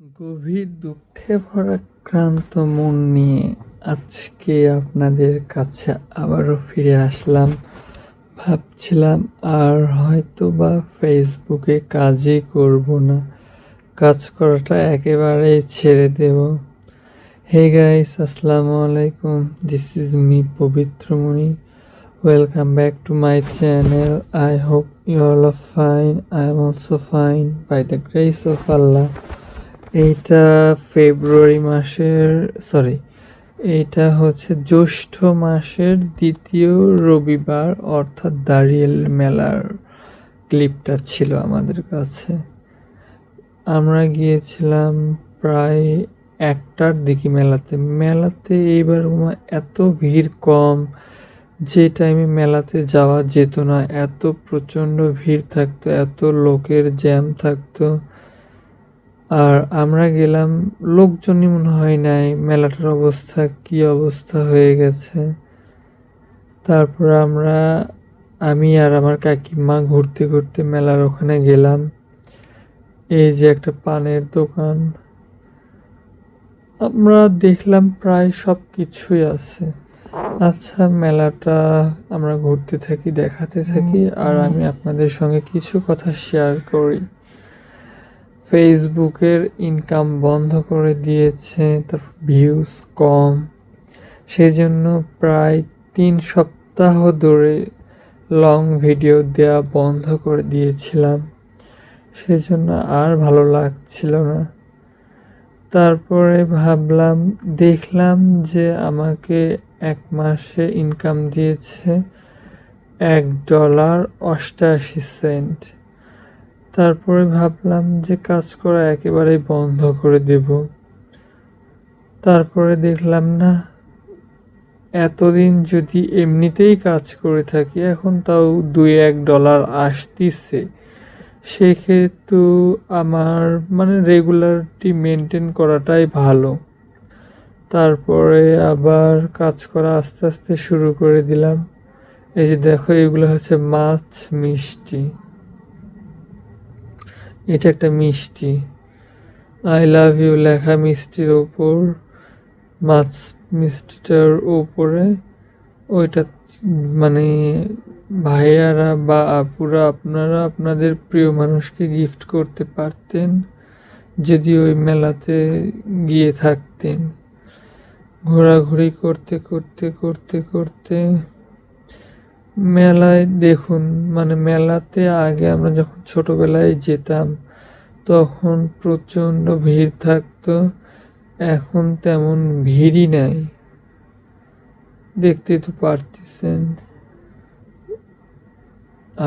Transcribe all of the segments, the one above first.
গভীর দুঃখে ভরা ক্লান্ত মন নিয়ে আজকে আপনাদের কাছে আবারও ফিরে আসলাম। ভাবছিলাম আর হয়তোবা ফেসবুকে কাজই করব না, কাজ করাটা একেবারেই ছেড়ে দেব। হে গাইস, আসসালামু আলাইকুম, this is me Pabitramoni. Welcome back to my channel. I hope you all are fine. I am also fine by the grace of Allah. এইটা ফেব্রুয়ারি মাসের এইটা হচ্ছে জ্যৈষ্ঠ মাসের দ্বিতীয় রবিবার, অর্থাৎ দাঁড়িয়াল মেলার ক্লিপটা ছিল আমাদের কাছে। আমরা গিয়েছিলাম প্রায় 1টার দিকে মেলাতে এইবার এত ভিড় কম, যে টাইমে মেলাতে যাওয়া যেত না, এত প্রচণ্ড ভিড় থাকতো, এত লোকের জ্যাম থাকতো। আর আমরা গেলাম, লোকজনই মনে হয় নাই। মেলাটার অবস্থা কি অবস্থা হয়ে গেছে। তারপর আমি আর আমার কাকিমা ঘুরতে ঘুরতে মেলার ওখানে গেলাম। এই যে একটা পানের দোকান, আমরা দেখলাম প্রায় সব কিছুই আছে। আচ্ছা, মেলাটা আমরা ঘুরতে থাকি, দেখাতে থাকি, আর আমি আপনাদের সঙ্গে কিছু কথা শেয়ার করি। ফেসবুকের ইনকাম বন্ধ করে দিয়েছে, তার ভিউজ কম, সেজন্য প্রায় 3 সপ্তাহ ধরে লং ভিডিও দেওয়া বন্ধ করে দিয়েছিলাম। সেজন্য আর ভালো লাগছিল না। তারপরে দেখলাম যে আমাকে 1 মাসে ইনকাম দিয়েছে $1.88। তারপরে ভাবলাম যে কাজ করা একেবারেই বন্ধ করে দেব। তারপরে দেখলাম না, এতদিন যদি এমনিতেই কাজ করে থাকি, এখন তাও $2-1 আসতিছে, সেক্ষেত্রে আমার রেগুলারিটি মেনটেন করাটাই ভালো। তারপরে আবার কাজ করা আস্তে আস্তে শুরু করে দিলাম। এই যে দেখো, এগুলো হচ্ছে মাছ মিষ্টি। এটা একটা মিষ্টি, আই লাভ ইউ লেখা মিষ্টির ওপর, মাছ মিষ্টিটার উপরে ওইটা ভাইয়ারা বা আপুরা আপনারা আপনাদের প্রিয় মানুষকে গিফট করতে পারতেন যদি ওই মেলাতে গিয়ে থাকতেন। ঘোরাঘুরি করতে করতে করতে করতে মেলায় দেখুন, মেলাতে আগে আমরা যখন ছোটবেলায় যেতাম তখন প্রচণ্ড ভিড় থাকতো, এখন তেমন ভিড়ই নাই, দেখতেই তো পারতেছেন।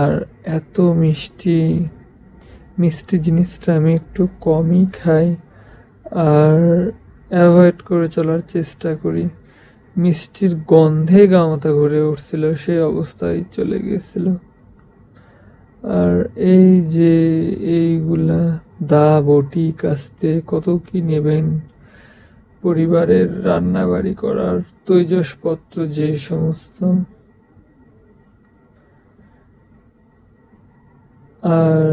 আর এত মিষ্টি মিষ্টি জিনিসটা আমি একটু কমই খাই আর অ্যাভয়েড করে চলার চেষ্টা করি। মিষ্টির গন্ধে গা মাথা ঘুরে উঠছিল, সেই অবস্থায় চলে গেছিল। আর এই যে এইগুলা দা বটি কাস্তে কত কি নেবেন, পরিবারের রান্নাবাড়ি করার তৈজসপত্র যে সমস্ত। আর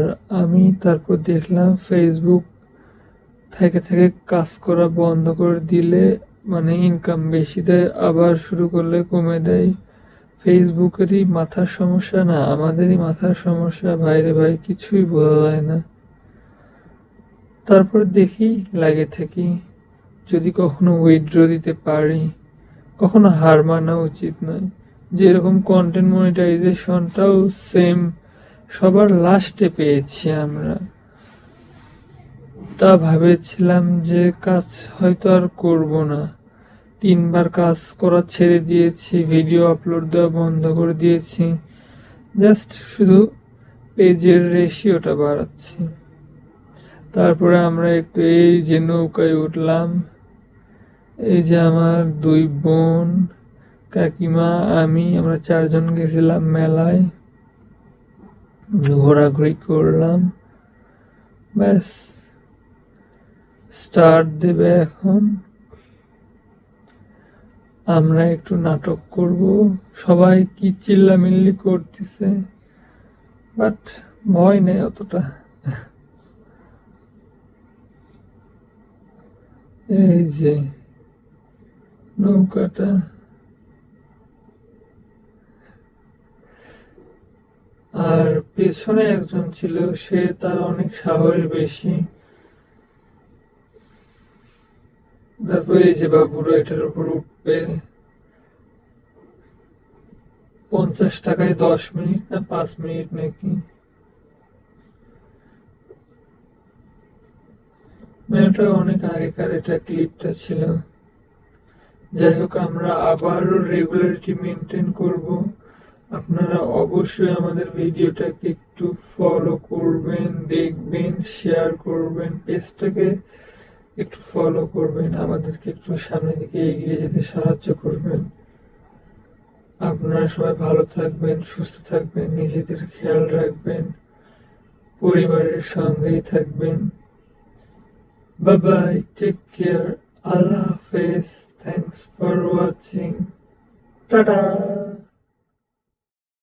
আমি তারপর দেখলাম ফেসবুক থেকে থেকে কাজ করা বন্ধ করে দিলে ইনকাম বেশি দেয়, আবার শুরু করলে কমে দেয়। ফেসবুকেরই মাথার সমস্যা না আমাদেরই মাথার সমস্যা, ভাইরে ভাই, কিছুই বোঝা যায় না। তারপর দেখি লাগে থাকি, যদি কখনো উইথড্র দিতে পারি। কখনো হার মানা উচিত নয়। যেরকম কন্টেন্ট মনিটাইজেশনটাও সেম, সবার লাস্টে পেয়েছি আমরা। তা ভেবেছিলাম যে কাজ হয়তো আর করব না, 3বার কাজ করা ছেড়ে দিয়েছি, ভিডিও আপলোড দেওয়া বন্ধ করে দিয়েছি, জাস্ট শুধু পেজের রেশিওটা বাড়াচ্ছি। তারপরে আমরা একটু এই যে নৌকায় উঠলাম, এই যে আমার 2 বোন, কাকিমা, আমরা 4 জন গেছিলাম মেলায়, ঘোরাঘুরি করলাম। ব্যাস, স্টার্ট দেবে এখন। আমরা একটু নাটক করব, সবাই কি চিল্লামিল্লি করতেছে, বাট ভয় নেই অতটা। এই যে নৌকাটা, আর পেছনে একজন ছিল, সে তার অনেক সাহস বেশি। তারপরে এই যে বাবুরা এটার উপর উঠবে। 50 টাকায় 10 মিনিট না 5 মিনিট নাকি, এটা অনেক আগেকার এটা ক্লিপটা ছিল। যাই হোক, আমরা আবারও রেগুলারিটি মেনটেন করব। আপনারা অবশ্যই আমাদের ভিডিওটাকে একটু ফলো করবেন, দেখবেন, শেয়ার করবেন, পেজটাকে একটু ফলো করবেন, আমাদেরকে একটু সামনের দিকে এগিয়ে যেতে সাহায্য করবেন। আপনারা সবাই ভালো থাকবেন, সুস্থ থাকবেন, নিজেদের খেয়াল রাখবেন, পরিবারের সঙ্গেই থাকবেন। বাই বাই, টেক কেয়ার, আল্লাহ হাফেজ, থ্যাংকস ফর ওয়াচিং, টাটা।